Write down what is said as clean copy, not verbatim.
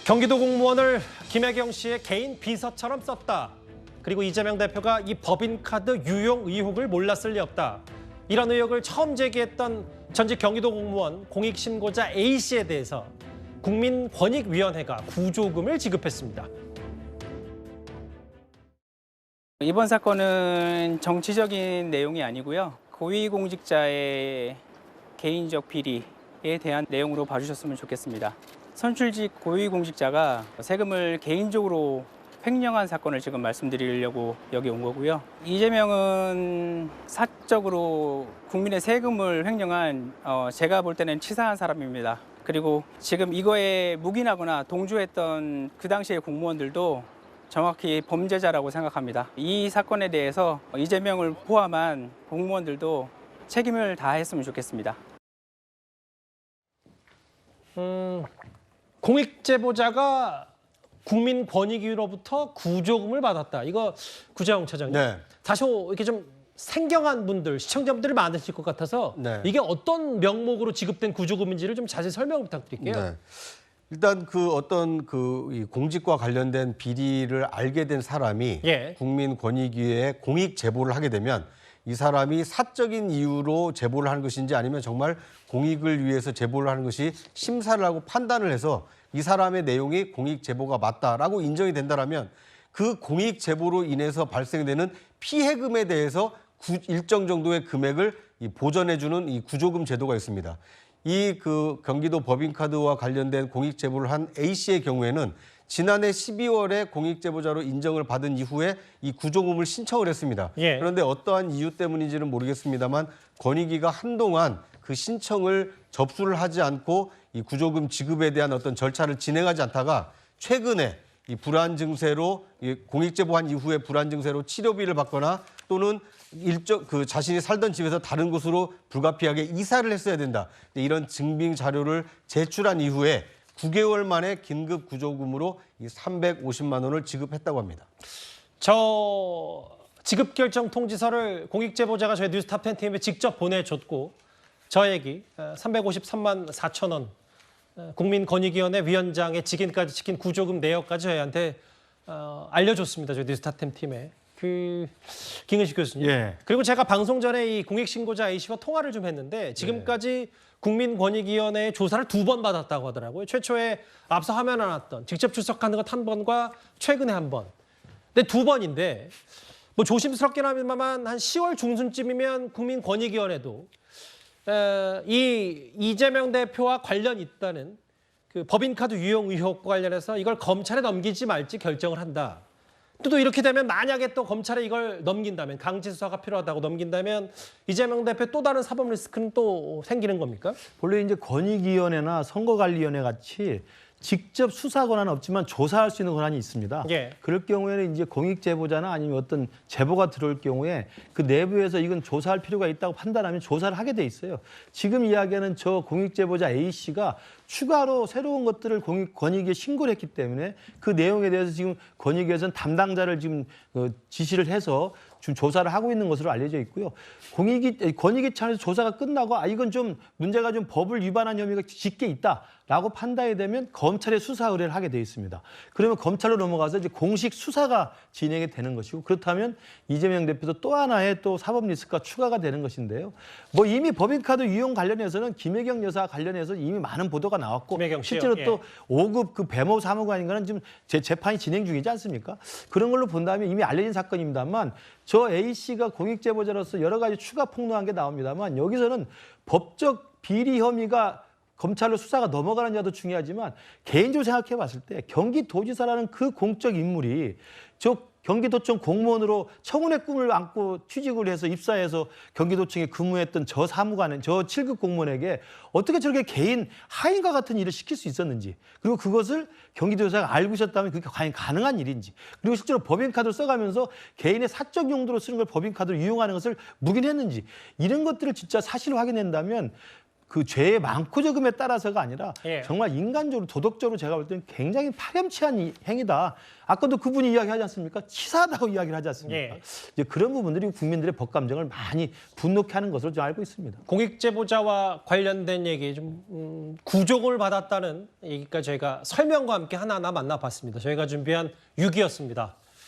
경기도 공무원을 김혜경 씨의 개인 비서처럼 썼다. 그리고 이재명 대표가 이 법인카드 유용 의혹을 몰랐을 리 없다. 이런 의혹을 처음 제기했던 전직 경기도 공무원 공익신고자 A씨에 대해서 국민권익위원회가 구조금을 지급했습니다. 이번 사건은 정치적인 내용이 아니고요. 고위공직자의 개인적 비리에 대한 내용으로 봐주셨으면 좋겠습니다. 선출직 고위공직자가 세금을 개인적으로 횡령한 사건을 지금 말씀드리려고 여기 온 거고요. 이재명은 사적으로 국민의 세금을 횡령한 제가 볼 때는 치사한 사람입니다. 그리고 지금 이거에 묵인하거나 동조했던 그 당시의 공무원들도 정확히 범죄자라고 생각합니다. 이 사건에 대해서 이재명을 포함한 공무원들도 책임을 다했으면 좋겠습니다. 공익제보자가 국민권익위로부터 구조금을 받았다. 이거 구자영 차장님. 네. 다시 이렇게 좀 생경한 분들, 시청자분들이 많으실 것 같아서 네. 이게 어떤 명목으로 지급된 구조금인지를 좀 자세히 설명 부탁드릴게요. 네. 일단 그 어떤 이 공직과 관련된 비리를 알게 된 사람이 예. 국민권익위에 공익 제보를 하게 되면 이 사람이 사적인 이유로 제보를 하는 것인지 아니면 정말 공익을 위해서 제보를 하는 것이 심사를 하고 판단을 해서 이 사람의 내용이 공익 제보가 맞다라고 인정이 된다라면 그 공익 제보로 인해서 발생되는 피해금에 대해서 일정 정도의 금액을 보전해주는 이 구조금 제도가 있습니다. 이 경기도 법인카드와 관련된 공익 제보를 한 A 씨의 경우에는 지난해 12월에 공익 제보자로 인정을 받은 이후에 이 구조금을 신청을 했습니다. 예. 그런데 어떠한 이유 때문인지는 모르겠습니다만 권익위가 한동안 그 신청을 접수를 하지 않고 이 구조금 지급에 대한 어떤 절차를 진행하지 않다가 최근에 이 불안 증세로 공익 제보한 이후에 불안 증세로 치료비를 받거나 또는 자신이 살던 집에서 다른 곳으로 불가피하게 이사를 했어야 된다. 이런 증빙 자료를 제출한 이후에 9개월 만에 긴급 구조금으로 이 350만 원을 지급했다고 합니다. 저 지급 결정 통지서를 공익제보자가 저희 뉴스탑 10 팀에 직접 보내줬고 저에게 353만 4천 원 국민권익위원회 위원장의 직인까지 지킨 구조금 내역까지 저희한테 알려줬습니다. 저희 뉴스탑 10 팀에. 김은식 교수님. 예. 그리고 제가 방송 전에 이 공익신고자 A씨와 통화를 좀 했는데 지금까지 국민권익위원회의 조사를 2번 받았다고 하더라고요. 최초에 앞서 화면에 나왔던 직접 출석하는 것 1번과 최근에 1번. 근데 2번인데 뭐 조심스럽긴 합니다만 한 10월 중순쯤이면 국민권익위원회도 이 이재명 대표와 관련 있다는 그 법인카드 유용 의혹과 관련해서 이걸 검찰에 넘기지 말지 결정을 한다. 또 이렇게 되면 만약에 또 검찰에 이걸 넘긴다면 강제 수사가 필요하다고 넘긴다면 이재명 대표 또 다른 사법 리스크는 또 생기는 겁니까? 본래 이제 권익위원회나 선거관리위원회 같이 직접 수사 권한은 없지만 조사할 수 있는 권한이 있습니다. 예. 그럴 경우에는 이제 공익제보자나 아니면 어떤 제보가 들어올 경우에 그 내부에서 이건 조사할 필요가 있다고 판단하면 조사를 하게 돼 있어요. 지금 이야기하는 저 공익제보자 A 씨가 추가로 새로운 것들을 권익위에 신고를 했기 때문에 그 내용에 대해서 지금 권익위에서는 담당자를 지금 지시를 해서 지금 조사를 하고 있는 것으로 알려져 있고요. 권익위 차원에서 조사가 끝나고 이건 좀 문제가 좀 법을 위반한 혐의가 짙게 있다라고 판단이 되면 검찰에 수사 의뢰를 하게 돼 있습니다. 그러면 검찰로 넘어가서 이제 공식 수사가 진행이 되는 것이고 그렇다면 이재명 대표도 또 하나의 또 사법 리스크가 추가가 되는 것인데요. 뭐 이미 법인카드 유용 관련해서는 김혜경 여사 관련해서 이미 많은 보도가 나왔고 실제로 또 5급 그 배모 사무관인가는 지금 재판이 진행 중이지 않습니까? 그런 걸로 본다면 이미 알려진 사건입니다만 저 A 씨가 공익제보자로서 여러 가지 추가 폭로한 게 나옵니다만 여기서는 법적 비리 혐의가 검찰로 수사가 넘어가느냐도 중요하지만 개인적으로 생각해 봤을 때 경기도지사라는 그 공적 인물이 저 경기도청 공무원으로 청운의 꿈을 안고 취직을 해서 입사해서 경기도청에 근무했던 저 사무관, 저 7급 공무원에게 어떻게 저렇게 개인 하인과 같은 일을 시킬 수 있었는지 그리고 그것을 경기도지사가 알고 있었다면 그게 과연 가능한 일인지 그리고 실제로 법인카드를 써가면서 개인의 사적 용도로 쓰는 걸 법인카드로 이용하는 것을 묵인했는지 이런 것들을 진짜 사실을 확인한다면 그 죄의 많고 적음에 따라서가 아니라 예. 정말 인간적으로 도덕적으로 제가 볼 때는 굉장히 파렴치한 행위다. 아까도 그분이 이야기하지 않습니까? 치사하다고 이야기를 하지 않습니까? 예. 이제 그런 부분들이 국민들의 법 감정을 많이 분노케 하는 것으로 좀 알고 있습니다. 공익제보자와 관련된 얘기 좀 구족을 받았다는 얘기까지 저희가 설명과 함께 하나하나 만나봤습니다. 저희가 준비한 6위였습니다.